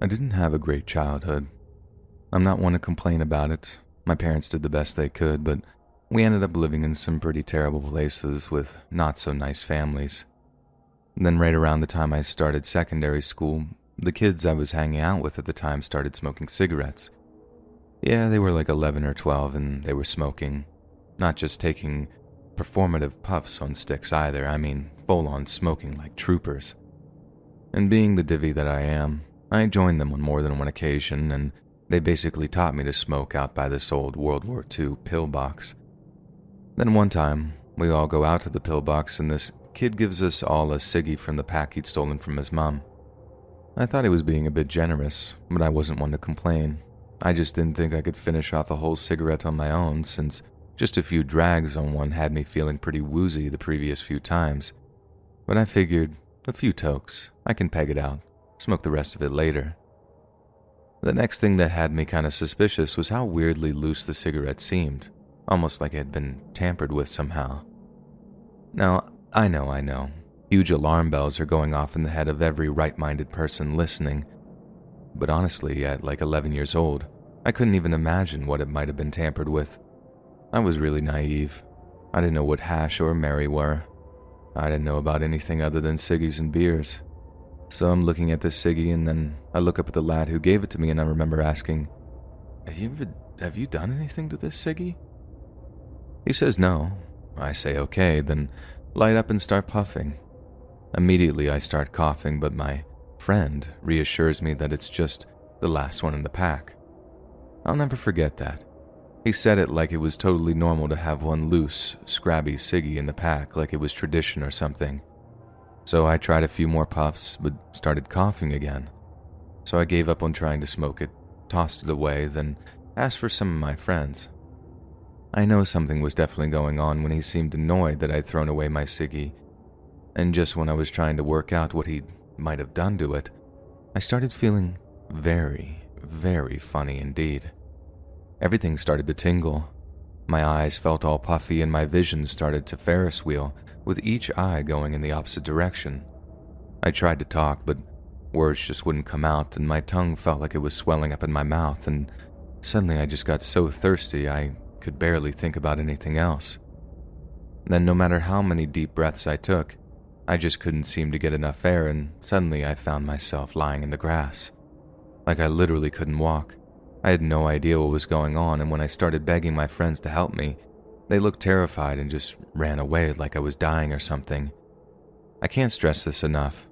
I didn't have a great childhood. I'm not one to complain about it. My parents did the best they could, but we ended up living in some pretty terrible places with not so nice families. Then, right around the time I started secondary school, the kids I was hanging out with at the time started smoking cigarettes. Yeah, they were like 11 or 12 and they were smoking. Not just taking performative puffs on sticks either, I mean full on smoking like troopers. And being the divvy that I am, I joined them on more than one occasion, and they basically taught me to smoke out by this old World War II pillbox. Then one time, we all go out to the pillbox and this kid gives us all a ciggy from the pack he'd stolen from his mom. I thought he was being a bit generous, but I wasn't one to complain. I just didn't think I could finish off a whole cigarette on my own, since just a few drags on one had me feeling pretty woozy the previous few times. But I figured, a few tokes, I can peg it out, smoke the rest of it later. The next thing that had me kinda suspicious was how weirdly loose the cigarette seemed, almost like it had been tampered with somehow. Now, I know, huge alarm bells are going off in the head of every right-minded person listening, but honestly, at like 11 years old, I couldn't even imagine what it might have been tampered with. I was really naive. I didn't know what hash or Mary were. I didn't know about anything other than ciggies and beers. So I'm looking at this ciggy and then I look up at the lad who gave it to me and I remember asking, have you done anything to this ciggy? He says no. I say okay, then light up and start puffing. Immediately I start coughing, but my friend reassures me that it's just the last one in the pack. I'll never forget that. He said it like it was totally normal to have one loose, scrabby ciggy in the pack, like it was tradition or something. So I tried a few more puffs, but started coughing again. So I gave up on trying to smoke it, tossed it away, then asked for some of my friends. I know something was definitely going on when he seemed annoyed that I'd thrown away my ciggy, and just when I was trying to work out what he might have done to it, I started feeling very, very funny indeed. Everything started to tingle. My eyes felt all puffy and my vision started to Ferris wheel, with each eye going in the opposite direction. I tried to talk, but words just wouldn't come out and my tongue felt like it was swelling up in my mouth, and suddenly I just got so thirsty I could barely think about anything else. Then no matter how many deep breaths I took, I just couldn't seem to get enough air, and suddenly I found myself lying in the grass. Like I literally couldn't walk. I had no idea what was going on, and when I started begging my friends to help me, they looked terrified and just ran away like I was dying or something. I can't stress this enough.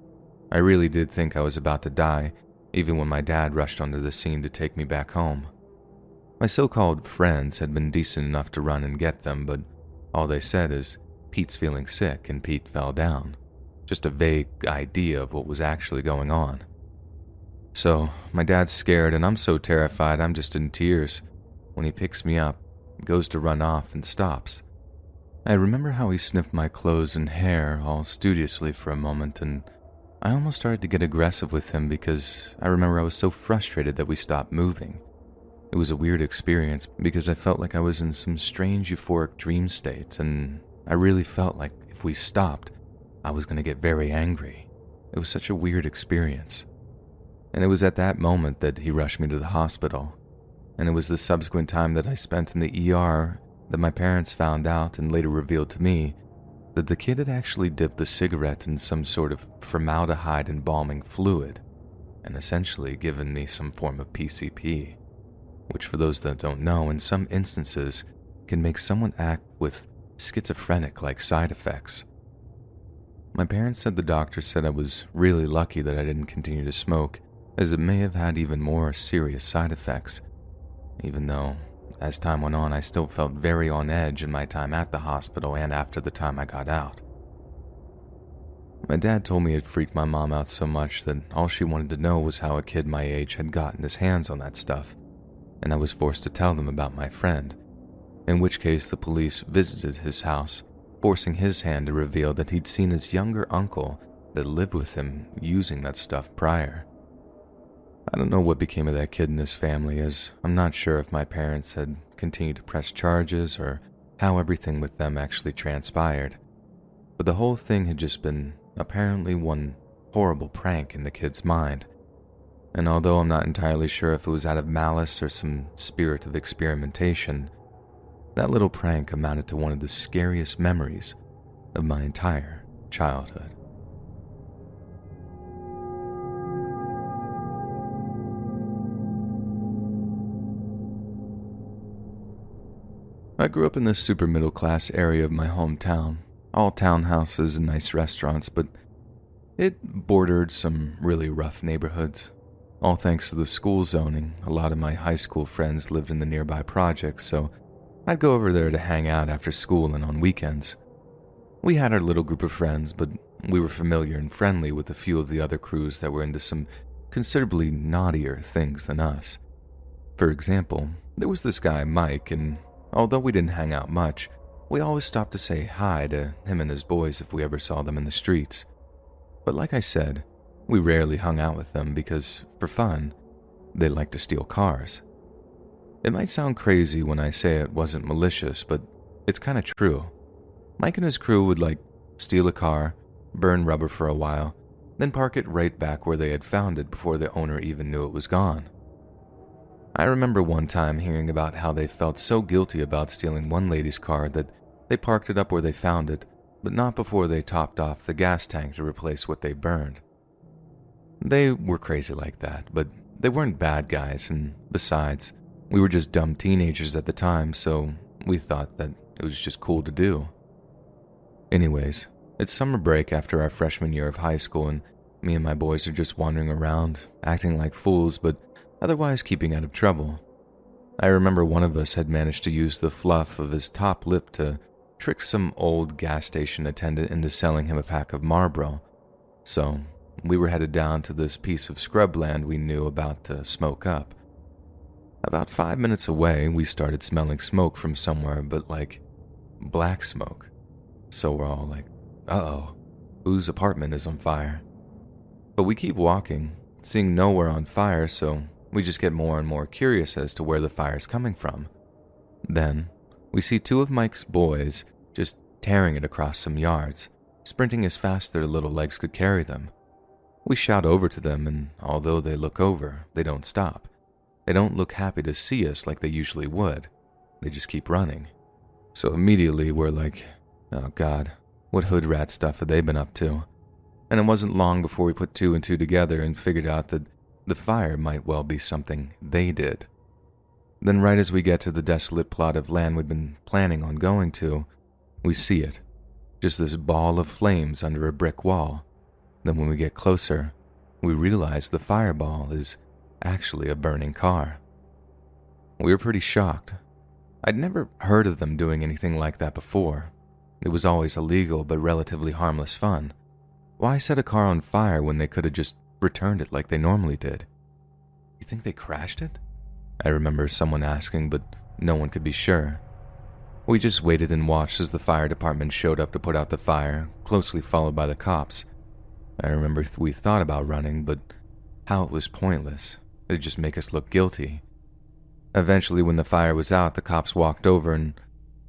I really did think I was about to die, even when my dad rushed onto the scene to take me back home. My so-called friends had been decent enough to run and get them, but all they said is, Pete's feeling sick and Pete fell down. Just a vague idea of what was actually going on. So, my dad's scared and I'm so terrified I'm just in tears when he picks me up, goes to run off and stops. I remember how he sniffed my clothes and hair all studiously for a moment, and I almost started to get aggressive with him because I remember I was so frustrated that we stopped moving. It was a weird experience because I felt like I was in some strange euphoric dream state, and I really felt like if we stopped, I was going to get very angry. It was such a weird experience. And it was at that moment that he rushed me to the hospital. And it was the subsequent time that I spent in the ER that my parents found out and later revealed to me that the kid had actually dipped the cigarette in some sort of formaldehyde embalming fluid and essentially given me some form of PCP, which for those that don't know, in some instances can make someone act with schizophrenic-like side effects. My parents said the doctor said I was really lucky that I didn't continue to smoke, as it may have had even more serious side effects, even though, as time went on, I still felt very on edge in my time at the hospital and after the time I got out. My dad told me it freaked my mom out so much that all she wanted to know was how a kid my age had gotten his hands on that stuff, and I was forced to tell them about my friend, in which case the police visited his house, forcing his hand to reveal that he'd seen his younger uncle that lived with him using that stuff prior. I don't know what became of that kid and his family, as I'm not sure if my parents had continued to press charges or how everything with them actually transpired, but the whole thing had just been apparently one horrible prank in the kid's mind, And although I'm not entirely sure if it was out of malice or some spirit of experimentation, that little prank amounted to one of the scariest memories of my entire childhood. I grew up in the super middle class area of my hometown, all townhouses and nice restaurants, but it bordered some really rough neighborhoods. All thanks to the school zoning, a lot of my high school friends lived in the nearby projects, so I'd go over there to hang out after school and on weekends. We had our little group of friends, but we were familiar and friendly with a few of the other crews that were into some considerably naughtier things than us. For example, there was this guy, Mike, and although we didn't hang out much, we always stopped to say hi to him and his boys if we ever saw them in the streets. But like I said, we rarely hung out with them because, for fun, they liked to steal cars. It might sound crazy when I say it wasn't malicious, but it's kinda true. Mike and his crew would steal a car, burn rubber for a while, then park it right back where they had found it before the owner even knew it was gone. I remember one time hearing about how they felt so guilty about stealing one lady's car that they parked it up where they found it, but not before they topped off the gas tank to replace what they burned. They were crazy like that, but they weren't bad guys, and besides, we were just dumb teenagers at the time, so we thought that it was just cool to do. Anyways, it's summer break after our freshman year of high school, and me and my boys are just wandering around, acting like fools, but otherwise keeping out of trouble. I remember one of us had managed to use the fluff of his top lip to trick some old gas station attendant into selling him a pack of Marlboro, so we were headed down to this piece of scrubland we knew about to smoke up. About 5 minutes away, we started smelling smoke from somewhere, but black smoke. So we're all like, uh-oh, whose apartment is on fire? But we keep walking, seeing nowhere on fire, so we just get more and more curious as to where the fire's coming from. Then, we see two of Mike's boys just tearing it across some yards, sprinting as fast as their little legs could carry them. We shout over to them, and although they look over, they don't stop. They don't look happy to see us like they usually would. They just keep running. So immediately we're like, oh God, what hood rat stuff have they been up to? And it wasn't long before we put two and two together and figured out that the fire might well be something they did. Then right as we get to the desolate plot of land we'd been planning on going to, we see it. Just this ball of flames under a brick wall. Then when we get closer, we realize the fireball is actually a burning car. We were pretty shocked. I'd never heard of them doing anything like that before. It was always illegal but relatively harmless fun. Why set a car on fire when they could have just returned it like they normally did? You think they crashed it? I remember someone asking, but no one could be sure. We just waited and watched as the fire department showed up to put out the fire, closely followed by the cops. I remember we thought about running, but how it was pointless. It'd just make us look guilty. Eventually, when the fire was out, the cops walked over and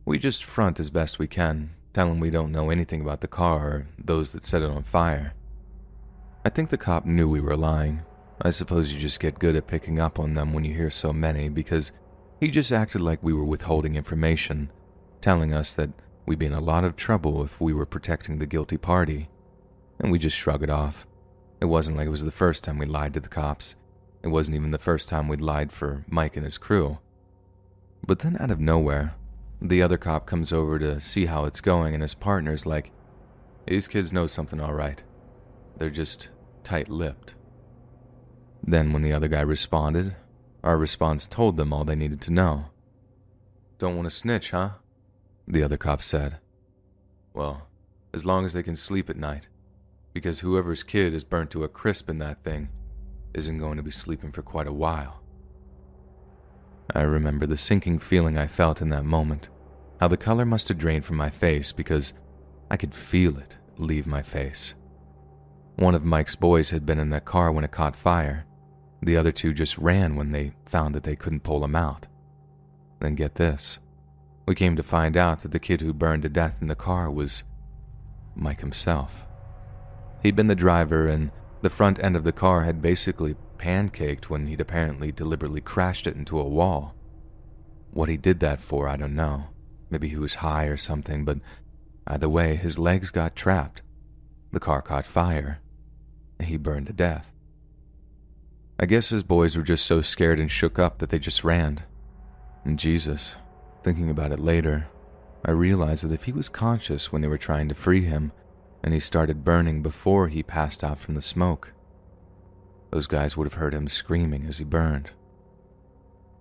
we just front as best we can, tell them we don't know anything about the car or those that set it on fire. I think the cop knew we were lying. I suppose you just get good at picking up on them when you hear so many, because he just acted like we were withholding information, telling us that we'd be in a lot of trouble if we were protecting the guilty party. And we just shrugged it off. It wasn't like it was the first time we lied to the cops. It wasn't even the first time we'd lied for Mike and his crew. But then out of nowhere, the other cop comes over to see how it's going, and his partner's like, these kids know something all right. They're just tight-lipped. Then when the other guy responded, our response told them all they needed to know. Don't want to snitch, huh? The other cop said. Well, as long as they can sleep at night. Because whoever's kid is burnt to a crisp in that thing isn't going to be sleeping for quite a while. I remember the sinking feeling I felt in that moment, how the color must have drained from my face because I could feel it leave my face. One of Mike's boys had been in that car when it caught fire. The other two just ran when they found that they couldn't pull him out. Then get this. We came to find out that the kid who burned to death in the car was Mike himself. He'd been the driver, and the front end of the car had basically pancaked when he'd apparently deliberately crashed it into a wall. What he did that for, I don't know. Maybe he was high or something, but either way, his legs got trapped. The car caught fire, and he burned to death. I guess his boys were just so scared and shook up that they just ran. And Jesus, thinking about it later, I realized that if he was conscious when they were trying to free him, and he started burning before he passed out from the smoke, those guys would have heard him screaming as he burned.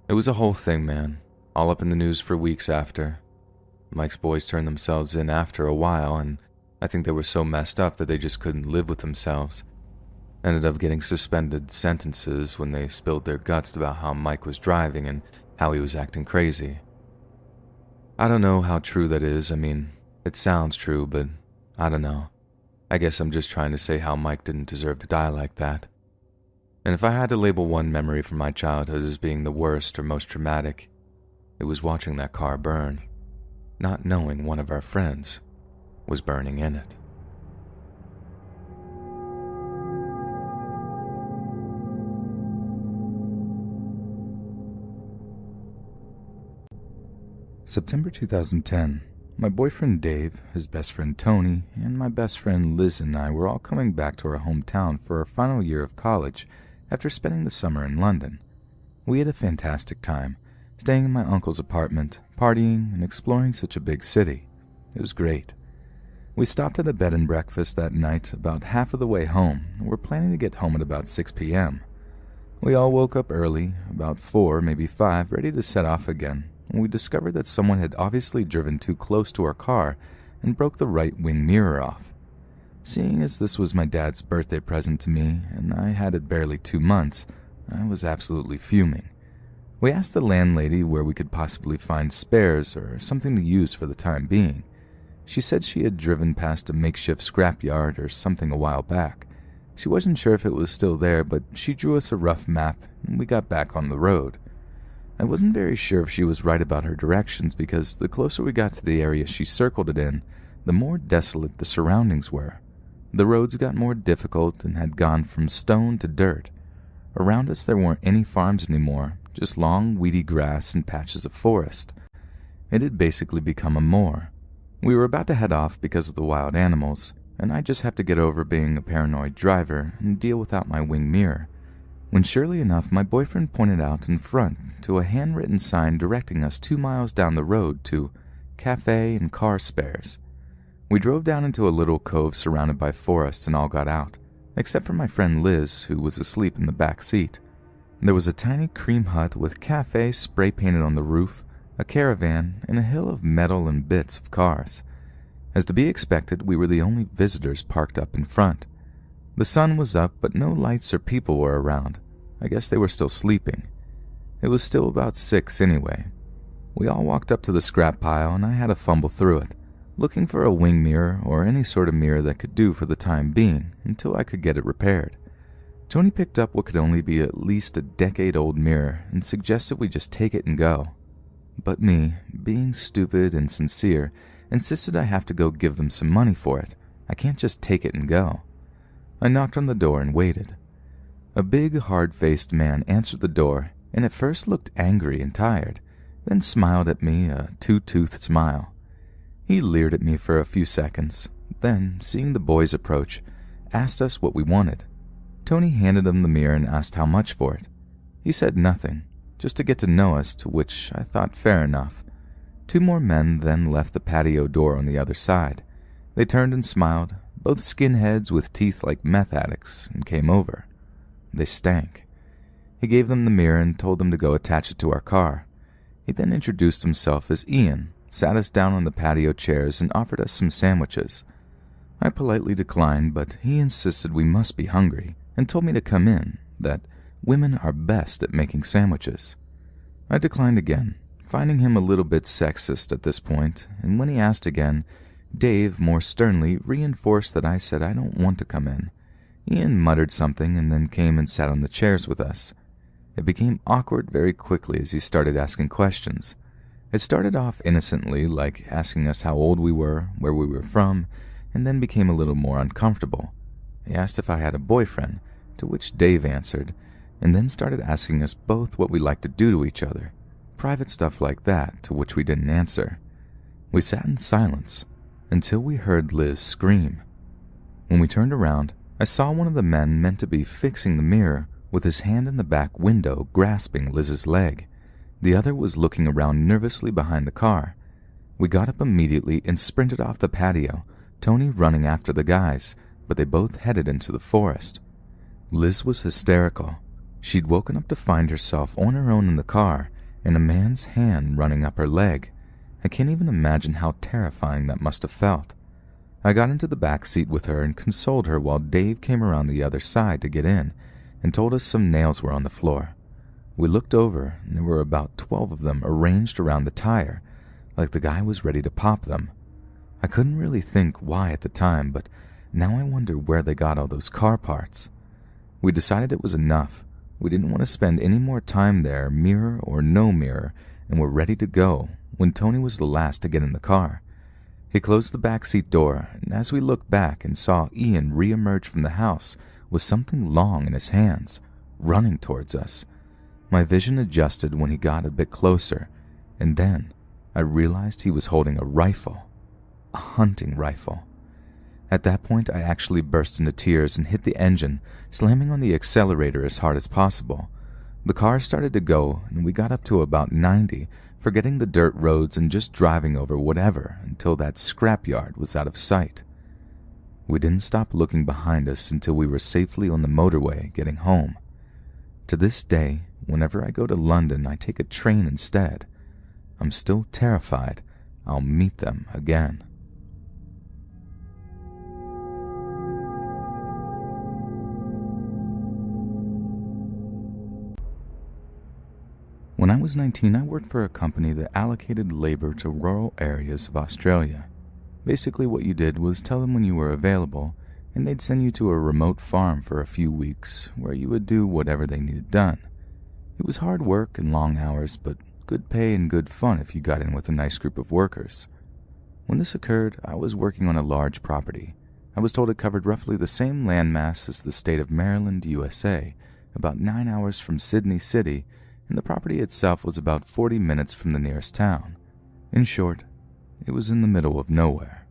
It was a whole thing, man, all up in the news for weeks after. Mike's boys turned themselves in after a while, and I think they were so messed up that they just couldn't live with themselves. Ended up getting suspended sentences when they spilled their guts about how Mike was driving and how he was acting crazy. I don't know how true that is. I mean, it sounds true, but I don't know. I guess I'm just trying to say how Mike didn't deserve to die like that. And if I had to label one memory from my childhood as being the worst or most traumatic, it was watching that car burn, not knowing one of our friends was burning in it. September 2010. My boyfriend Dave, his best friend Tony, and my best friend Liz and I were all coming back to our hometown for our final year of college after spending the summer in London. We had a fantastic time, staying in my uncle's apartment, partying, and exploring such a big city. It was great. We stopped at a bed and breakfast that night about half of the way home, and were planning to get home at about 6 p.m. We all woke up early, about 4, maybe 5, ready to set off again, when we discovered that someone had obviously driven too close to our car and broke the right wing mirror off. Seeing as this was my dad's birthday present to me, and I had it barely 2 months, I was absolutely fuming. We asked the landlady where we could possibly find spares or something to use for the time being. She said she had driven past a makeshift scrapyard or something a while back. She wasn't sure if it was still there, but she drew us a rough map, and we got back on the road. I wasn't very sure if she was right about her directions because the closer we got to the area she circled it in, the more desolate the surroundings were. The roads got more difficult and had gone from stone to dirt. Around us there weren't any farms anymore, just long, weedy grass and patches of forest. It had basically become a moor. We were about to head off because of the wild animals, and I just have to get over being a paranoid driver and deal without my wing mirror, when surely enough my boyfriend pointed out in front to a handwritten sign directing us 2 miles down the road to Cafe and Car Spares. We drove down into a little cove surrounded by forest and all got out, except for my friend Liz, who was asleep in the back seat. There was a tiny cream hut with cafe spray painted on the roof, a caravan, and a hill of metal and bits of cars. As to be expected, we were the only visitors parked up in front. The sun was up, but no lights or people were around. I guess they were still sleeping. It was still about 6 anyway. We all walked up to the scrap pile, and I had to fumble through it, looking for a wing mirror or any sort of mirror that could do for the time being until I could get it repaired. Tony picked up what could only be at least a decade-old mirror and suggested we just take it and go. But me, being stupid and sincere, insisted I have to go give them some money for it. I can't just take it and go. I knocked on the door and waited. A big, hard-faced man answered the door and at first looked angry and tired, then smiled at me a two-toothed smile. He leered at me for a few seconds, then, seeing the boys approach, asked us what we wanted. Tony handed him the mirror and asked how much for it. He said nothing, just to get to know us, to which I thought fair enough. 2 more men then left the patio door on the other side. They turned and smiled, both skinheads with teeth like meth addicts, and came over. They stank. He gave them the mirror and told them to go attach it to our car. He then introduced himself as Ian, sat us down on the patio chairs, and offered us some sandwiches. I politely declined, but he insisted we must be hungry, and told me to come in, that women are best at making sandwiches. I declined again, finding him a little bit sexist at this point, and when he asked again, Dave more sternly reinforced that I said I don't want to come in. Ian muttered something and then came and sat on the chairs with us. It became awkward very quickly as he started asking questions. It started off innocently, like asking us how old we were, where we were from, and then became a little more uncomfortable. He asked if I had a boyfriend, to which Dave answered, and then started asking us both what we liked to do to each other, private stuff like that, to which we didn't answer. We sat in silence until we heard Liz scream. When we turned around, I saw one of the men meant to be fixing the mirror with his hand in the back window grasping Liz's leg. The other was looking around nervously behind the car. We got up immediately and sprinted off the patio, Tony running after the guys, but they both headed into the forest. Liz was hysterical. She'd woken up to find herself on her own in the car and a man's hand running up her leg. I can't even imagine how terrifying that must have felt. I got into the back seat with her and consoled her while Dave came around the other side to get in and told us some nails were on the floor. We looked over and there were about 12 of them arranged around the tire, like the guy was ready to pop them. I couldn't really think why at the time, but now I wonder where they got all those car parts. We decided it was enough. We didn't want to spend any more time there, mirror or no mirror, and were ready to go when Tony was the last to get in the car. He closed the back seat door, and as we looked back and saw Ian re-emerge from the house with something long in his hands, running towards us. My vision adjusted when he got a bit closer, and then I realized he was holding a rifle, a hunting rifle. At that point, I actually burst into tears and hit the engine, slamming on the accelerator as hard as possible. The car started to go, and we got up to about 90, forgetting the dirt roads and just driving over whatever until that scrapyard was out of sight. We didn't stop looking behind us until we were safely on the motorway getting home. To this day, whenever I go to London, I take a train instead. I'm still terrified I'll meet them again. When I was 19, I worked for a company that allocated labor to rural areas of Australia. Basically, what you did was tell them when you were available, and they'd send you to a remote farm for a few weeks where you would do whatever they needed done. It was hard work and long hours, but good pay and good fun if you got in with a nice group of workers. When this occurred, I was working on a large property. I was told it covered roughly the same landmass as the state of Maryland, USA, about 9 hours from Sydney City, and the property itself was about 40 minutes from the nearest town. In short, it was in the middle of nowhere.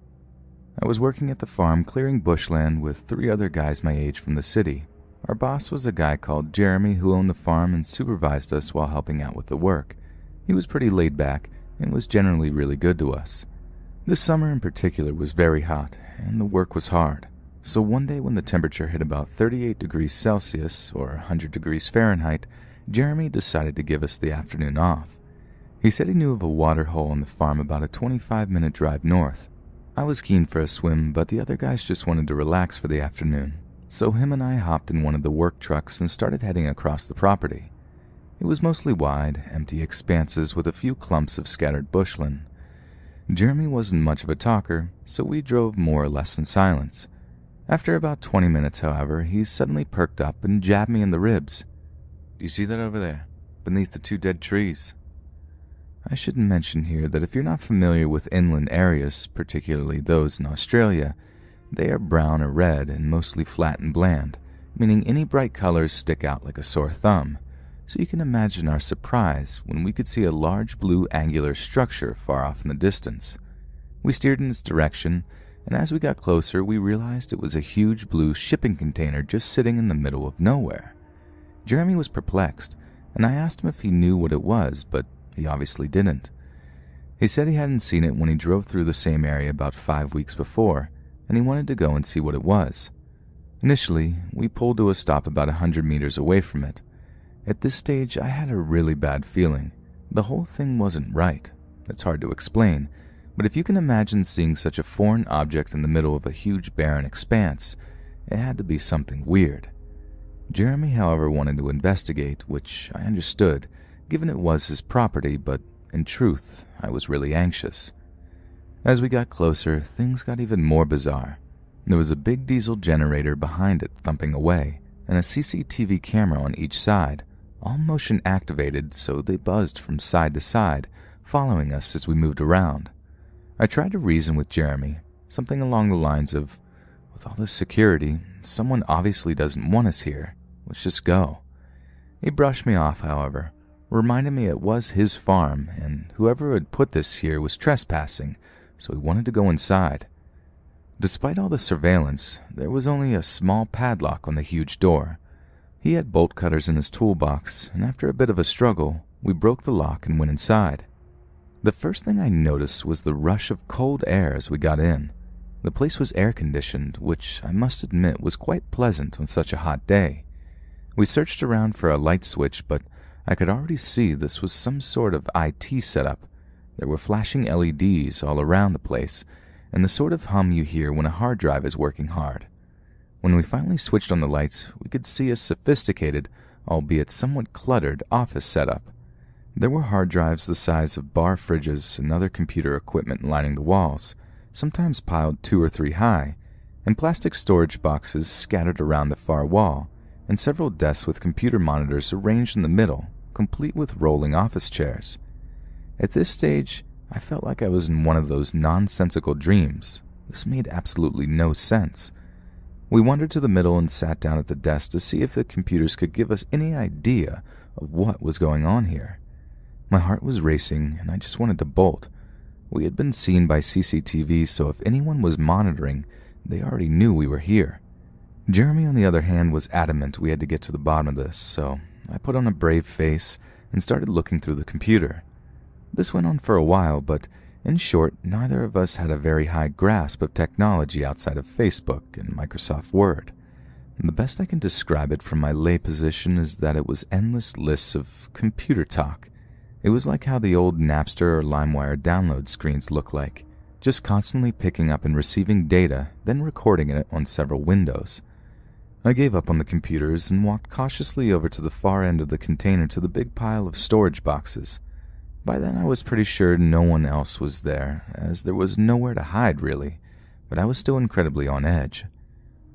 I was working at the farm clearing bushland with 3 other guys my age from the city. Our boss was a guy called Jeremy who owned the farm and supervised us while helping out with the work. He was pretty laid back and was generally really good to us. This summer in particular was very hot and the work was hard. So one day when the temperature hit about 38 degrees Celsius or 100 degrees Fahrenheit, Jeremy decided to give us the afternoon off. He said he knew of a water hole on the farm about a 25-minute drive north. I was keen for a swim, but the other guys just wanted to relax for the afternoon, so him and I hopped in one of the work trucks and started heading across the property. It was mostly wide, empty expanses with a few clumps of scattered bushland. Jeremy wasn't much of a talker, so we drove more or less in silence. After about 20 minutes, however, he suddenly perked up and jabbed me in the ribs. "Do you see that over there, beneath the 2 dead trees?" I should mention here that if you're not familiar with inland areas, particularly those in Australia, they are brown or red and mostly flat and bland, meaning any bright colors stick out like a sore thumb. So you can imagine our surprise when we could see a large blue angular structure far off in the distance. We steered in its direction, and as we got closer, we realized it was a huge blue shipping container just sitting in the middle of nowhere. Jeremy was perplexed, and I asked him if he knew what it was, but he obviously didn't. He said he hadn't seen it when he drove through the same area about 5 weeks before, and he wanted to go and see what it was. Initially, we pulled to a stop about 100 meters away from it. At this stage, I had a really bad feeling. The whole thing wasn't right. It's hard to explain, but if you can imagine seeing such a foreign object in the middle of a huge barren expanse, it had to be something weird. Jeremy, however, wanted to investigate, which I understood, given it was his property, but in truth, I was really anxious. As we got closer, things got even more bizarre. There was a big diesel generator behind it thumping away, and a CCTV camera on each side, all motion activated so they buzzed from side to side, following us as we moved around. I tried to reason with Jeremy, something along the lines of, "With all this security, someone obviously doesn't want us here. Let's just go." He brushed me off, however, reminding me it was his farm and whoever had put this here was trespassing, so he wanted to go inside. Despite all the surveillance, there was only a small padlock on the huge door. He had bolt cutters in his toolbox, and after a bit of a struggle, we broke the lock and went inside. The first thing I noticed was the rush of cold air as we got in. The place was air-conditioned, which I must admit was quite pleasant on such a hot day. We searched around for a light switch, but I could already see this was some sort of IT setup. There were flashing LEDs all around the place, and the sort of hum you hear when a hard drive is working hard. When we finally switched on the lights, we could see a sophisticated, albeit somewhat cluttered, office setup. There were hard drives the size of bar fridges and other computer equipment lining the walls, sometimes piled 2 or 3 high, and plastic storage boxes scattered around the far wall, and several desks with computer monitors arranged in the middle, complete with rolling office chairs. At this stage, I felt like I was in one of those nonsensical dreams. This made absolutely no sense. We wandered to the middle and sat down at the desk to see if the computers could give us any idea of what was going on here. My heart was racing, and I just wanted to bolt. We had been seen by CCTV, so if anyone was monitoring, they already knew we were here. Jeremy, on the other hand, was adamant we had to get to the bottom of this, so I put on a brave face and started looking through the computer. This went on for a while, but in short, neither of us had a very high grasp of technology outside of Facebook and Microsoft Word. The best I can describe it from my lay position is that it was endless lists of computer talk. It was like how the old Napster or LimeWire download screens look like, just constantly picking up and receiving data, then recording it on several windows. I gave up on the computers and walked cautiously over to the far end of the container to the big pile of storage boxes. By then I was pretty sure no one else was there, as there was nowhere to hide really, but I was still incredibly on edge.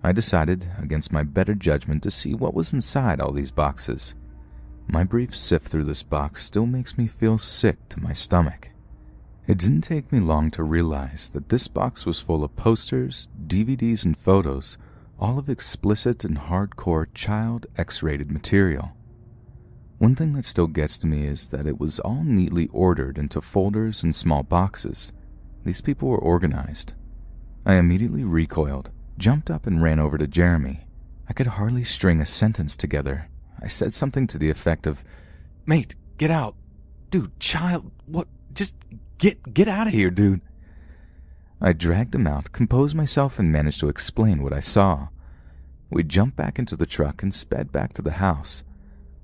I decided, against my better judgment, to see what was inside all these boxes. My brief sift through this box still makes me feel sick to my stomach. It didn't take me long to realize that this box was full of posters, DVDs, and photos, all of explicit and hardcore child X-rated material. One thing that still gets to me is that it was all neatly ordered into folders and small boxes. These people were organized. I immediately recoiled, jumped up, and ran over to Jeremy. I could hardly string a sentence together. I said something to the effect of, "Mate, get out. Dude, child, what? Just get out of here, dude." I dragged him out, composed myself, and managed to explain what I saw. We jumped back into the truck and sped back to the house.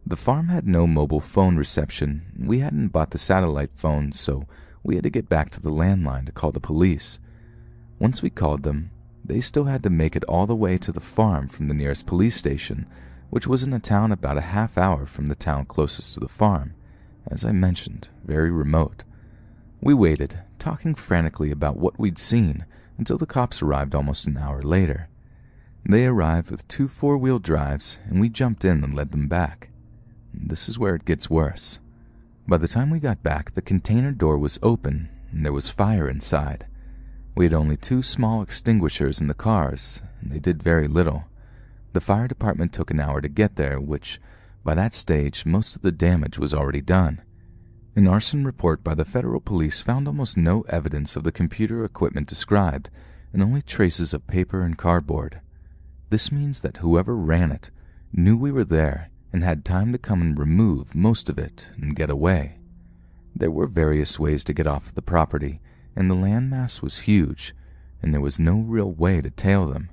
The farm had no mobile phone reception. We hadn't bought the satellite phone, so we had to get back to the landline to call the police. Once we called them, they still had to make it all the way to the farm from the nearest police station, which was in a town about a half hour from the town closest to the farm. As I mentioned, very remote. We waited, talking frantically about what we'd seen, until the cops arrived almost an hour later. They arrived with 2 four-wheel drives, and we jumped in and led them back. This is where it gets worse. By the time we got back, the container door was open, and there was fire inside. We had only 2 small extinguishers in the cars, and they did very little. The fire department took an hour to get there, which, by that stage, most of the damage was already done. An arson report by the federal police found almost no evidence of the computer equipment described, and only traces of paper and cardboard. This means that whoever ran it knew we were there and had time to come and remove most of it and get away. There were various ways to get off the property, and the landmass was huge, and there was no real way to tail them.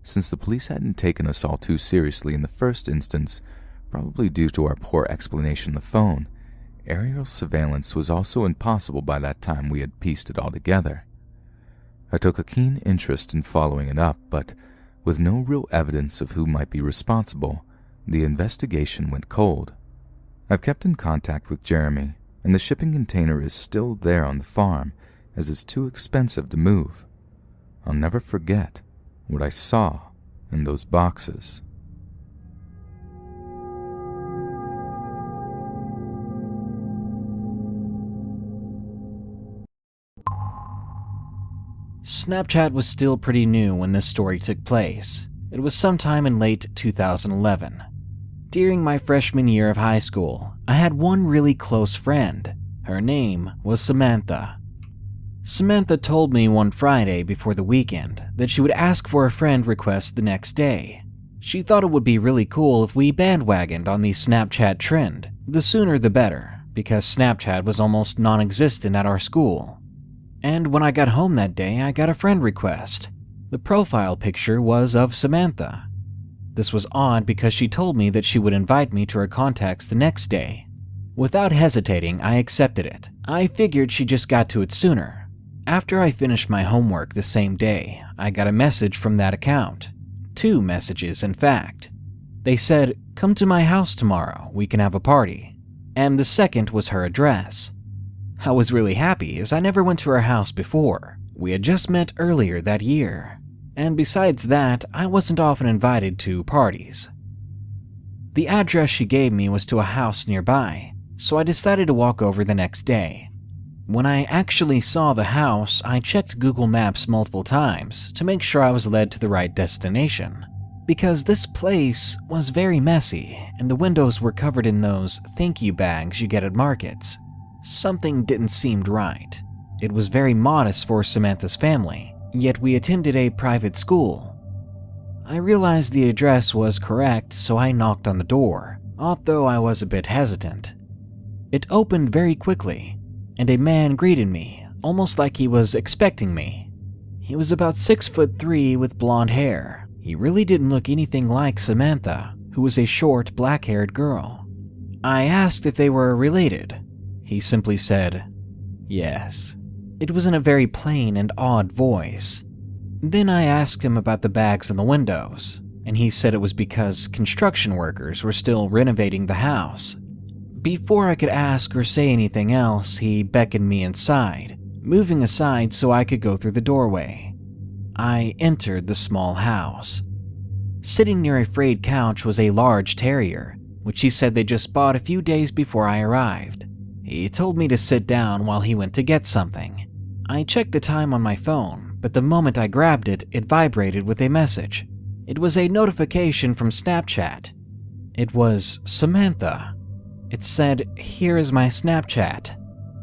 Since the police hadn't taken us all too seriously in the first instance, probably due to our poor explanation on the phone, aerial surveillance was also impossible by that time we had pieced it all together. I took a keen interest in following it up, but with no real evidence of who might be responsible, the investigation went cold. I've kept in contact with Jeremy, and the shipping container is still there on the farm, as it's too expensive to move. I'll never forget what I saw in those boxes. Snapchat was still pretty new when this story took place. It was sometime in late 2011. During my freshman year of high school, I had one really close friend. Her name was Samantha. Samantha told me one Friday before the weekend that she would ask for a friend request the next day. She thought it would be really cool if we bandwagoned on the Snapchat trend. The sooner the better, because Snapchat was almost non-existent at our school. And when I got home that day, I got a friend request. The profile picture was of Samantha. This was odd because she told me that she would invite me to her contacts the next day. Without hesitating, I accepted it. I figured she just got to it sooner. After I finished my homework the same day, I got a message from that account. 2 messages, in fact. They said, "Come to my house tomorrow, we can have a party." And the second was her address. I was really happy as I never went to her house before. We had just met earlier that year. And besides that, I wasn't often invited to parties. The address she gave me was to a house nearby, so I decided to walk over the next day. When I actually saw the house, I checked Google Maps multiple times to make sure I was led to the right destination. Because this place was very messy, and the windows were covered in those thank you bags you get at markets. Something didn't seem right. It was very modest for Samantha's family, yet we attended a private school. I realized the address was correct, so I knocked on the door, although I was a bit hesitant. It opened very quickly, and a man greeted me, almost like he was expecting me. He was about 6'3" with blonde hair. He really didn't look anything like Samantha, who was a short, black-haired girl. I asked if they were related. He simply said, "Yes." It was in a very plain and odd voice. Then I asked him about the bags on the windows, and he said it was because construction workers were still renovating the house. Before I could ask or say anything else, he beckoned me inside, moving aside so I could go through the doorway. I entered the small house. Sitting near a frayed couch was a large terrier, which he said they just bought a few days before I arrived. He told me to sit down while he went to get something. I checked the time on my phone, but the moment I grabbed it, it vibrated with a message. It was a notification from Snapchat. It was Samantha. It said, "Here is my Snapchat."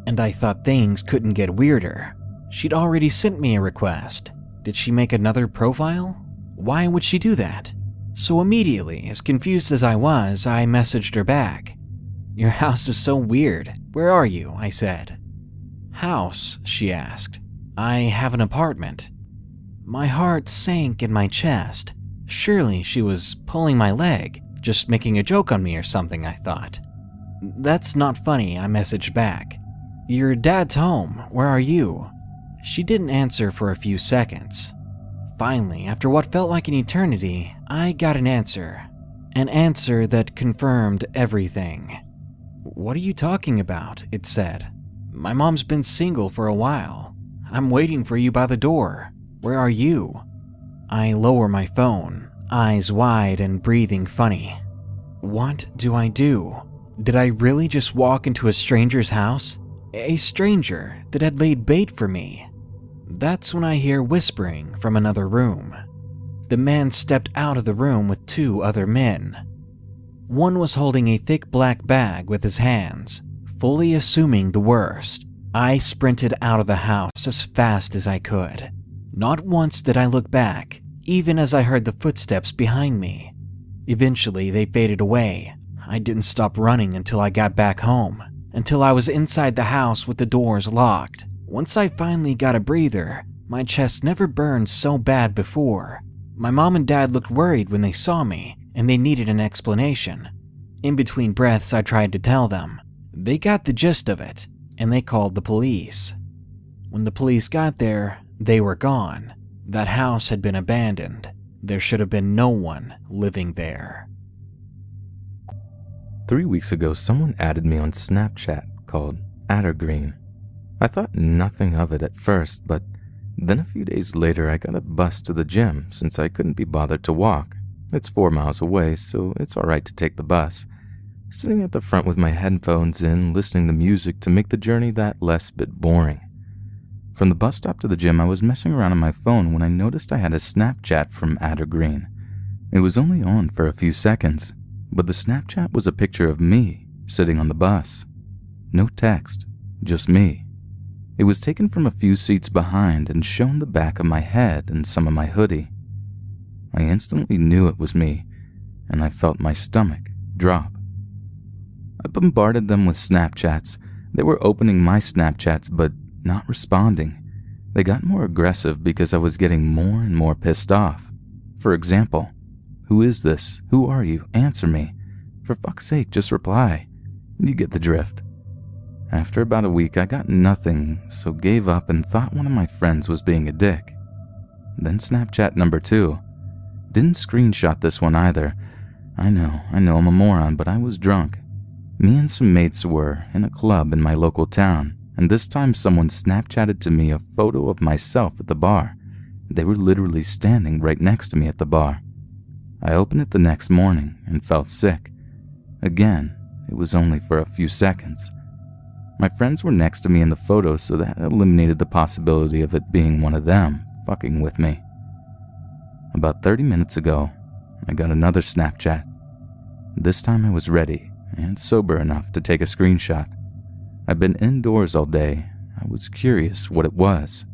And I thought things couldn't get weirder. She'd already sent me a request. Did she make another profile? Why would she do that? So immediately, as confused as I was, I messaged her back. "Your house is so weird. Where are you?" I said. "House?" she asked. "I have an apartment." My heart sank in my chest. Surely she was pulling my leg, just making a joke on me or something, I thought. "That's not funny," I messaged back. "Your dad's home. Where are you?" She didn't answer for a few seconds. Finally, after what felt like an eternity, I got an answer. An answer that confirmed everything. "What are you talking about?" it said. "My mom's been single for a while. I'm waiting for you by the door. Where are you?" I lower my phone, eyes wide and breathing funny. What do I do? Did I really just walk into a stranger's house? A stranger that had laid bait for me? That's when I hear whispering from another room. The man stepped out of the room with 2 other men. One was holding a thick black bag with his hands. Fully assuming the worst, I sprinted out of the house as fast as I could. Not once did I look back, even as I heard the footsteps behind me. Eventually, they faded away. I didn't stop running until I got back home, until I was inside the house with the doors locked. Once I finally got a breather, my chest never burned so bad before. My mom and dad looked worried when they saw me, and they needed an explanation. In between breaths, I tried to tell them. They got the gist of it, and they called the police. When the police got there, they were gone. That house had been abandoned. There should have been no one living there. 3 weeks ago, someone added me on Snapchat called Addergreen. I thought nothing of it at first, but then a few days later I got a bus to the gym since I couldn't be bothered to walk. It's 4 miles away, so it's alright to take the bus. Sitting at the front with my headphones in, listening to music to make the journey that less bit boring. From the bus stop to the gym, I was messing around on my phone when I noticed I had a Snapchat from Addergreen. It was only on for a few seconds, but the Snapchat was a picture of me sitting on the bus. No text, just me. It was taken from a few seats behind and shown the back of my head and some of my hoodie. I instantly knew it was me, and I felt my stomach drop. I bombarded them with Snapchats. They were opening my Snapchats but not responding. They got more aggressive because I was getting more and more pissed off. For example, "Who is this? Who are you? Answer me. For fuck's sake, just reply." You get the drift. After about a week, I got nothing, so gave up and thought one of my friends was being a dick. Then Snapchat number 2. Didn't screenshot this one either. I know I'm a moron, but I was drunk. Me and some mates were in a club in my local town, and this time someone Snapchatted to me a photo of myself at the bar. They were literally standing right next to me at the bar. I opened it the next morning and felt sick. Again, it was only for a few seconds. My friends were next to me in the photo, so that eliminated the possibility of it being one of them fucking with me. About 30 minutes ago, I got another Snapchat. This time I was ready and sober enough to take a screenshot. I've been indoors all day. I was curious what it was.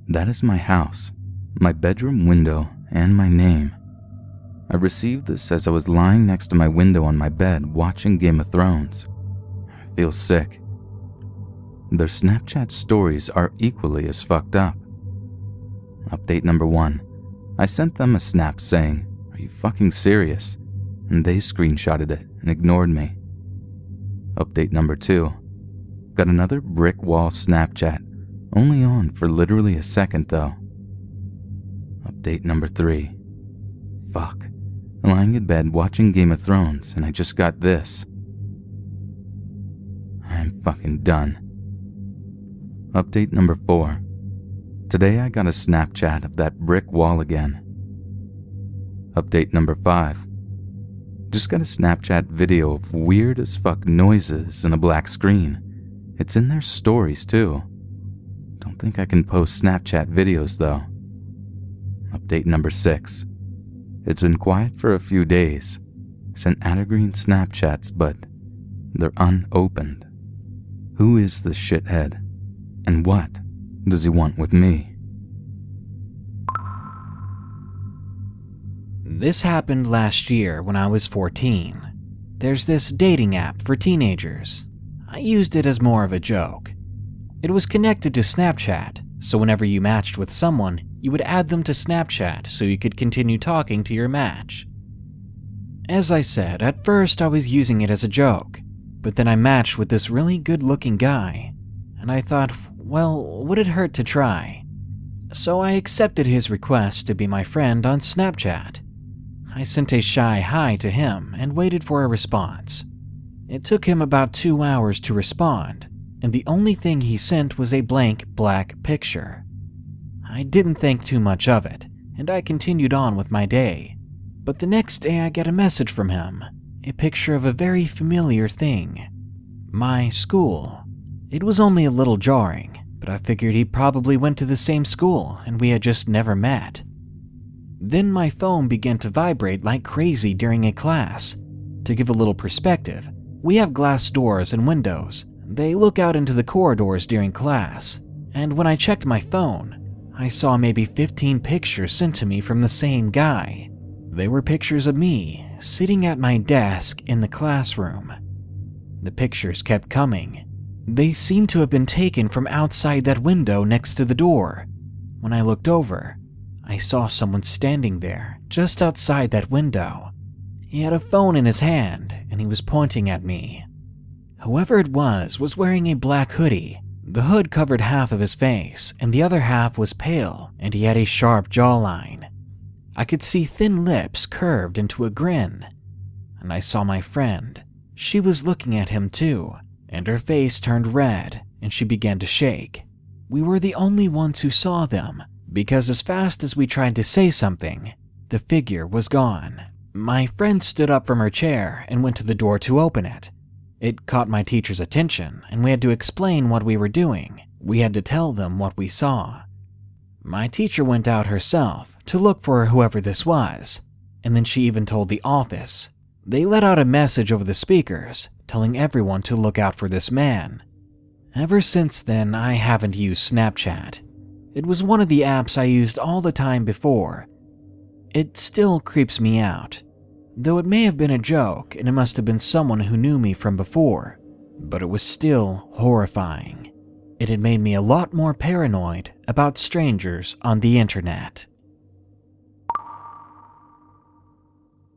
That is my house, my bedroom window, and my name. I received this as I was lying next to my window on my bed watching Game of Thrones. I feel sick. Their Snapchat stories are equally as fucked up. Update number 1. I sent them a snap saying, "Are you fucking serious?" And they screenshotted it and ignored me. Update number 2. Got another brick wall Snapchat, only on for literally a second though. Update number 3. Fuck. Lying in bed watching Game of Thrones and I just got this. I'm fucking done. Update number 4. Today I got a Snapchat of that brick wall again. Update number 5. Just got a Snapchat video of weird as fuck noises and a black screen. It's in their stories too. Don't think I can post Snapchat videos though. Update number 6. It's been quiet for a few days. Sent Green Snapchats, but they're unopened. Who is this shithead? And what does he want with me? This happened last year when I was 14. There's this dating app for teenagers. I used it as more of a joke. It was connected to Snapchat, so whenever you matched with someone, you would add them to Snapchat so you could continue talking to your match. As I said, at first I was using it as a joke, but then I matched with this really good-looking guy, and I thought, well, would it hurt to try? So I accepted his request to be my friend on Snapchat. I sent a shy hi to him and waited for a response. It took him about 2 hours to respond, and the only thing he sent was a blank black picture. I didn't think too much of it, and I continued on with my day. But the next day I get a message from him, a picture of a very familiar thing. My school. It was only a little jarring, but I figured he probably went to the same school and we had just never met. Then my phone began to vibrate like crazy during a class. To give a little perspective, we have glass doors and windows. They look out into the corridors during class, and when I checked my phone, I saw maybe 15 pictures sent to me from the same guy. They were pictures of me sitting at my desk in the classroom. The pictures kept coming. They seemed to have been taken from outside that window next to the door. When I looked over, I saw someone standing there, just outside that window. He had a phone in his hand, and he was pointing at me. Whoever it was wearing a black hoodie. The hood covered half of his face, and the other half was pale, and he had a sharp jawline. I could see thin lips curved into a grin. And I saw my friend. She was looking at him too, and her face turned red, and she began to shake. We were the only ones who saw them, because as fast as we tried to say something, the figure was gone. My friend stood up from her chair and went to the door to open it. It caught my teacher's attention, and we had to explain what we were doing. We had to tell them what we saw. My teacher went out herself to look for whoever this was, And then she even told the office. They let out a message over the speakers, telling everyone to look out for this man. Ever since then, I haven't used Snapchat. It was one of the apps I used all the time before. It still creeps me out, though it may have been a joke and it must have been someone who knew me from before, but it was still horrifying. It had made me a lot more paranoid about strangers on the internet.